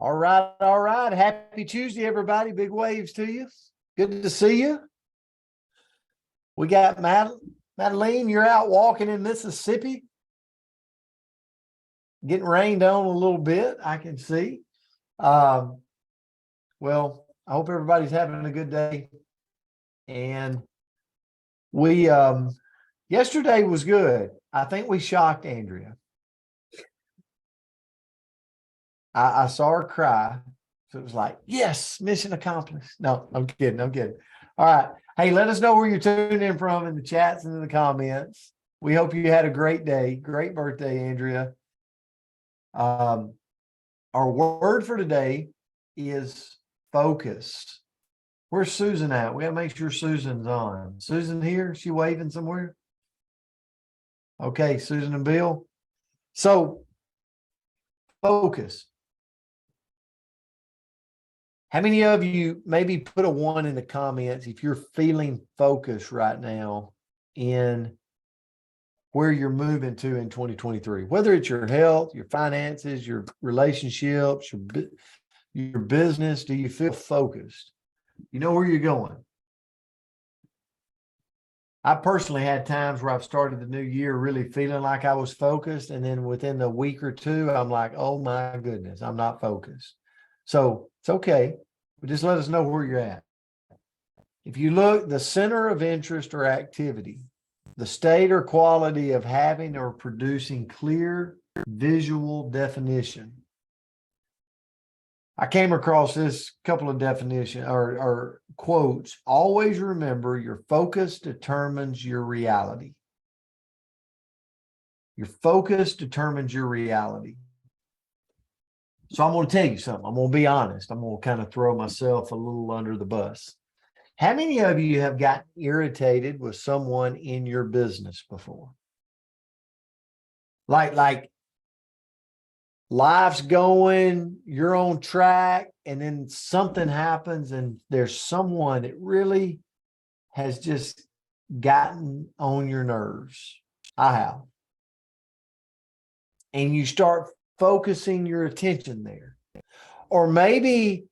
All right, all right. Happy Tuesday, everybody. Big waves to you. Good to see you. We got Madeline, you're out walking in Mississippi. Getting rained on a little bit, I can see. Well, I hope everybody's having a good day. And we yesterday was good. I think we shocked Andrea. I saw her cry. So it was like, yes, mission accomplished. No, I'm kidding. I'm kidding. All right. Hey, let us know where you're tuning in from in the chats and in the comments. We hope you had a great day. Great birthday, Andrea. Our word for today is focused. Where's Susan at? We got to make sure Susan's on. Susan here? Is she waving somewhere? Okay, Susan and Bill. So, focus. How many of you maybe put a 1 in the comments if you're feeling focused right now in where you're moving to in 2023, whether it's your health, your finances, your relationships, your business? Do you feel focused? You know where you're going. I personally had times where I've started the new year really feeling like I was focused. And then within a week or two, I'm like, oh my goodness, I'm not focused. So it's okay, but just let us know where you're at. If you look, the center of interest or activity, the state or quality of having or producing clear visual definition. I came across this couple of definitions or quotes. Always remember your focus determines your reality. Your focus determines your reality. So I'm going to tell you something. I'm going to be honest. I'm going to kind of throw myself a little under the bus. How many of you have gotten irritated with someone in your business before? Like life's going, you're on track, and then something happens and there's someone that really has just gotten on your nerves. I have. And you start focusing your attention there. Or maybe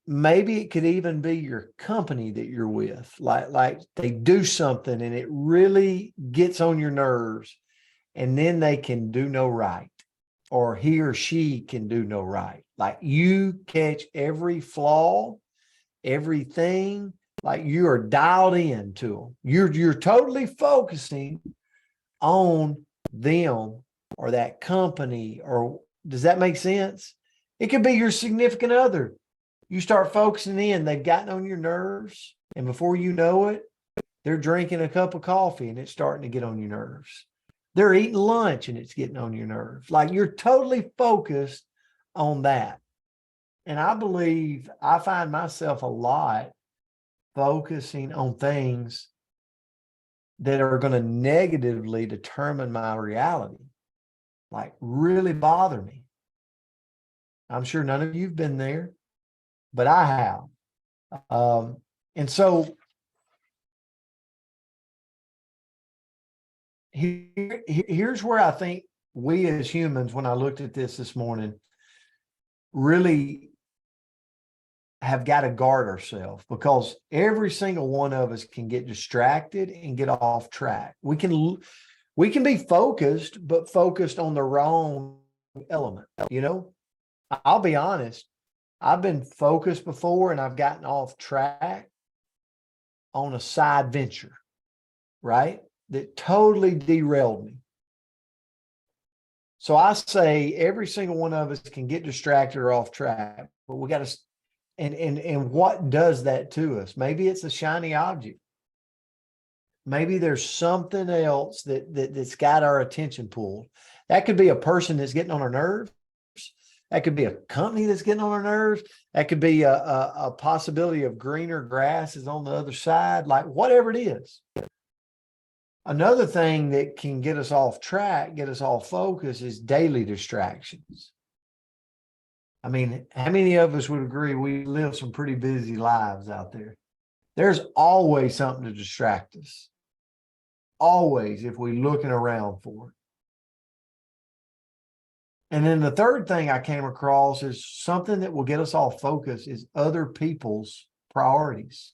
it could even be your company that you're with. Like they do something and it really gets on your nerves, and then they can do no right, or he or she can do no right. Like you catch every flaw, everything, like you are dialed into them. You're totally focusing on them or that company. Or does that make sense? It could be your significant other. You start focusing in, they've gotten on your nerves, and before you know it, they're drinking a cup of coffee and it's starting to get on your nerves. They're eating lunch and it's getting on your nerves. Like you're totally focused on that. And I believe I find myself a lot focusing on things that are going to negatively determine my reality, like really bother me. I'm sure none of you've been there, but I have. And so here's where I think we as humans, when I looked at this morning, really have got to guard ourselves, because every single one of us can get distracted and get off track. We can be focused, but focused on the wrong element. I'll be honest. I've been focused before and I've gotten off track on a side venture, right? That totally derailed me. So I say every single one of us can get distracted or off track, but we got to, and what does that to us? Maybe it's a shiny object. Maybe there's something else that's got our attention pulled. That could be a person that's getting on our nerves. That could be a company that's getting on our nerves. That could be a possibility of greener grass is on the other side, like whatever it is. Another thing that can get us off track, get us off focus, is daily distractions. I mean, how many of us would agree we live some pretty busy lives out there? There's always something to distract us. Always, if we're looking around for it. And then the third thing I came across is something that will get us all focused is other people's priorities.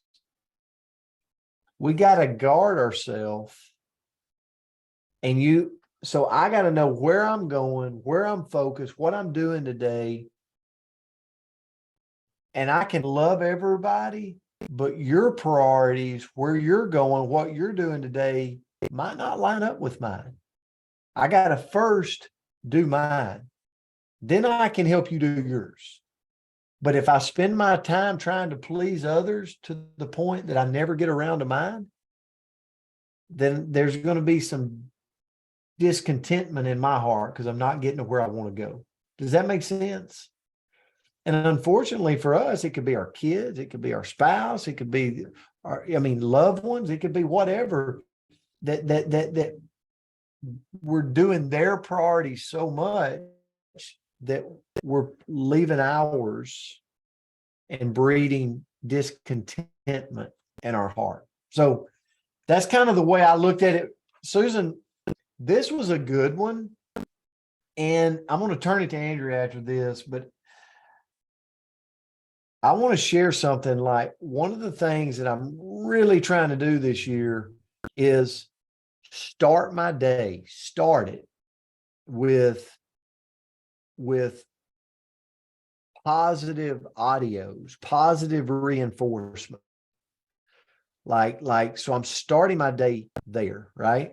We got to guard ourselves. So I got to know where I'm going, where I'm focused, what I'm doing today. And I can love everybody, but your priorities, where you're going, what you're doing today might not line up with mine. I got to first do mine. Then I can help you do yours. But if I spend my time trying to please others to the point that I never get around to mine, then there's going to be some discontentment in my heart because I'm not getting to where I want to go. Does that make sense? And unfortunately for us, it could be our kids, it could be our spouse, it could be loved ones, it could be whatever that we're doing their priorities so much that we're leaving ours and breeding discontentment in our heart. So that's kind of the way I looked at it. Susan, this was a good one. And I'm going to turn it to Andrea after this, but I want to share something. Like, one of the things that I'm really trying to do this year is start it with positive audios, positive reinforcement. So I'm starting my day there, right?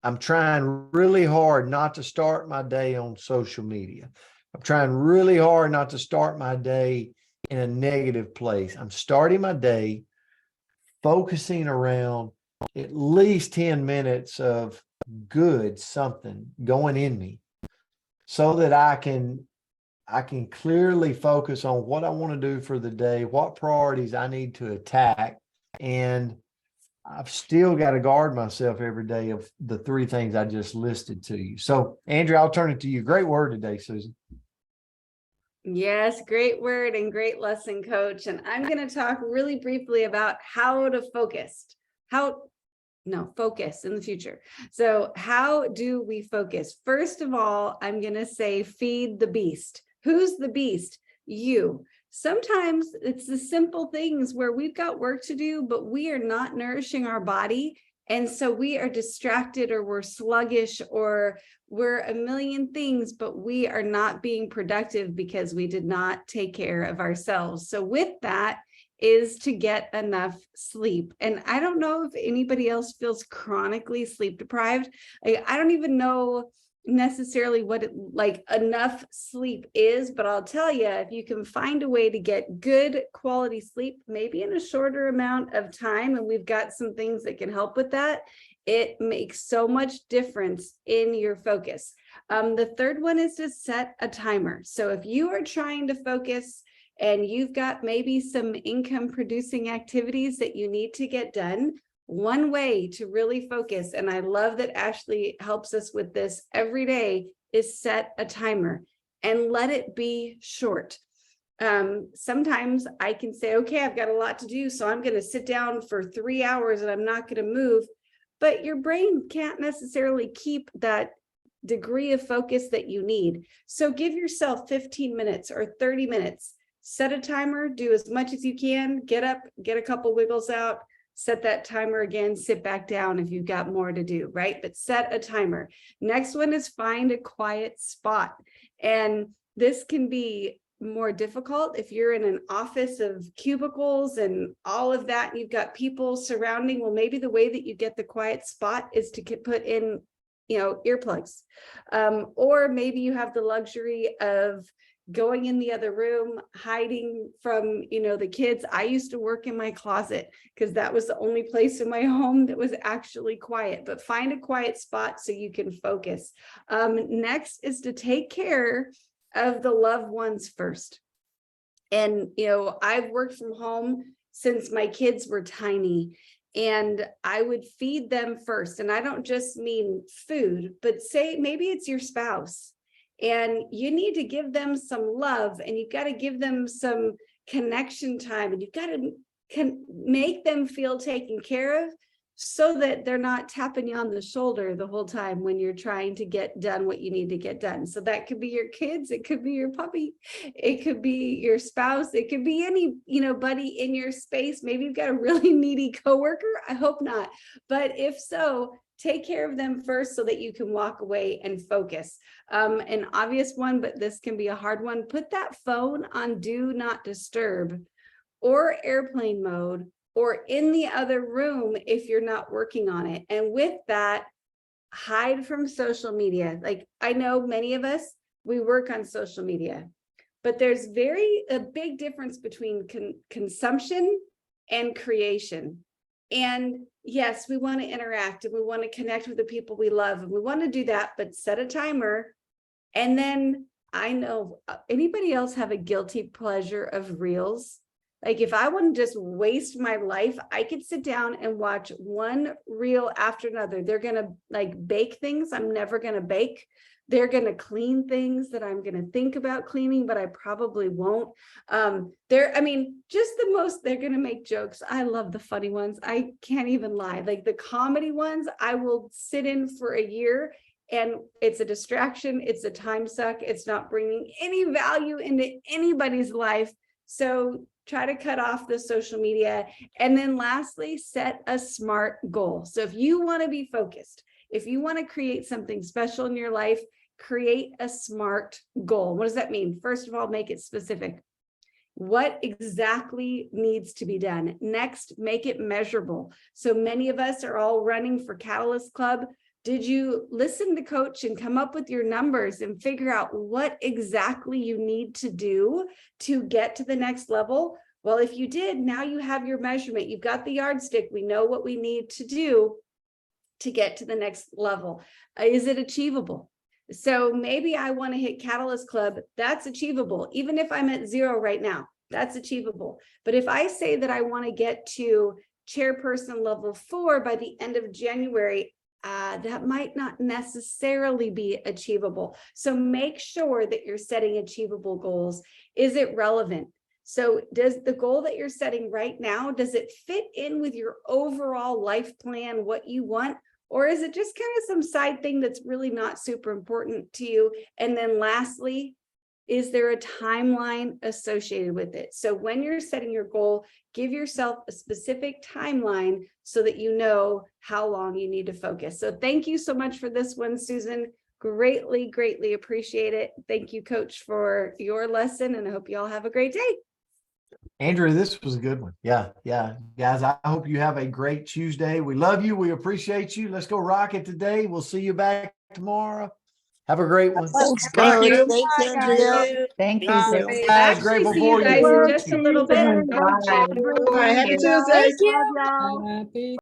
I'm trying really hard not to start my day on social media. I'm trying really hard not to start my day in a negative place. I'm starting my day focusing around at least 10 minutes of good something going in me so that I can clearly focus on what I want to do for the day, what priorities I need to attack. And I've still got to guard myself every day of the three things I just listed to you. So, Andrea, I'll turn it to you. Great word today, Susan. Yes, great word and great lesson, Coach. And I'm going to talk really briefly about how to focus in the future. So how do we focus? First of all, I'm going to say feed the beast. Who's the beast? You. Sometimes it's the simple things where we've got work to do, but we are not nourishing our body. And so we are distracted, or we're sluggish, or we're a million things, but we are not being productive because we did not take care of ourselves. So with that is to get enough sleep. And I don't know if anybody else feels chronically sleep deprived. I don't even know necessarily what enough sleep is, but I'll tell you, if you can find a way to get good quality sleep, maybe in a shorter amount of time, and we've got some things that can help with that, it makes so much difference in your focus. The third one is to set a timer. So if you are trying to focus and you've got maybe some income producing activities that you need to get done, one way to really focus, and I love that Ashley helps us with this every day, is set a timer and let it be short. Sometimes I can say, okay, I've got a lot to do, so I'm going to sit down for 3 hours and I'm not going to move. But your brain can't necessarily keep that degree of focus that you need. So give yourself 15 minutes or 30 minutes. Set a timer, do as much as you can, get up, get a couple wiggles out, set that timer again, sit back down if you've got more to do, right? But set a timer. Next one is find a quiet spot. And this can be more difficult if you're in an office of cubicles and all of that, and you've got people surrounding. Well, maybe the way that you get the quiet spot is to put in, earplugs. Or maybe you have the luxury of going in the other room, hiding from, the kids. I used to work in my closet because that was the only place in my home that was actually quiet. But find a quiet spot so you can focus. Next is to take care of the loved ones first. And, I've worked from home since my kids were tiny, and I would feed them first. And I don't just mean food, but say maybe it's your spouse. And you need to give them some love, and you've got to give them some connection time, and you've got to make them feel taken care of. so that they're not tapping you on the shoulder the whole time when you're trying to get done what you need to get done. So that could be your kids, it could be your puppy, it could be your spouse, it could be any, buddy in your space. Maybe you've got a really needy coworker. I hope not. But if so, take care of them first so that you can walk away and focus. An obvious one, but this can be a hard one. Put that phone on do not disturb or airplane mode, or in the other room if you're not working on it. And with that, hide from social media. Like, I know many of us, we work on social media, but there's a big difference between consumption and creation. And yes, we want to interact and we want to connect with the people we love, and we want to do that, but set a timer. And then, I know, anybody else have a guilty pleasure of reels? Like, if I want to just waste my life, I could sit down and watch one reel after another. They're going to like bake things I'm never going to bake. They're going to clean things that I'm going to think about cleaning, but I probably won't. They're going to make jokes. I love the funny ones. I can't even lie. Like the comedy ones, I will sit in for a year, and it's a distraction. It's a time suck. It's not bringing any value into anybody's life. So try to cut off the social media. And then lastly, set a SMART goal. So if you want to be focused, if you want to create something special in your life, create a SMART goal. What does that mean? First of all, make it specific. What exactly needs to be done? Next, make it measurable. So many of us are all running for Catalyst Club. Did you listen to Coach and come up with your numbers and figure out what exactly you need to do to get to the next level? Well, if you did, now you have your measurement. You've got the yardstick. We know what we need to do to get to the next level. Is it achievable? So maybe I want to hit Catalyst Club. That's achievable. Even if I'm at 0 right now, that's achievable. But if I say that I want to get to chairperson level 4 by the end of January, that might not necessarily be achievable. So make sure that you're setting achievable goals. Is it relevant? So does the goal that you're setting right now, does it fit in with your overall life plan, what you want? Or is it just kind of some side thing that's really not super important to you? And then lastly, is there a timeline associated with it? So when you're setting your goal, give yourself a specific timeline so that you know how long you need to focus. So thank you so much for this one, Susan. Greatly, greatly appreciate it. Thank you, Coach, for your lesson, and I hope you all have a great day. Andrea, this was a good one. Yeah. Guys, I hope you have a great Tuesday. We love you. We appreciate you. Let's go rock it today. We'll see you back tomorrow. Have a great one. Thanks, Thank Coach. you. Thanks, Andrea. Thank you. Bye. Susan. Guys, Actually, grateful see you for guys you. in just a little bit. All right, happy Tuesday. Happy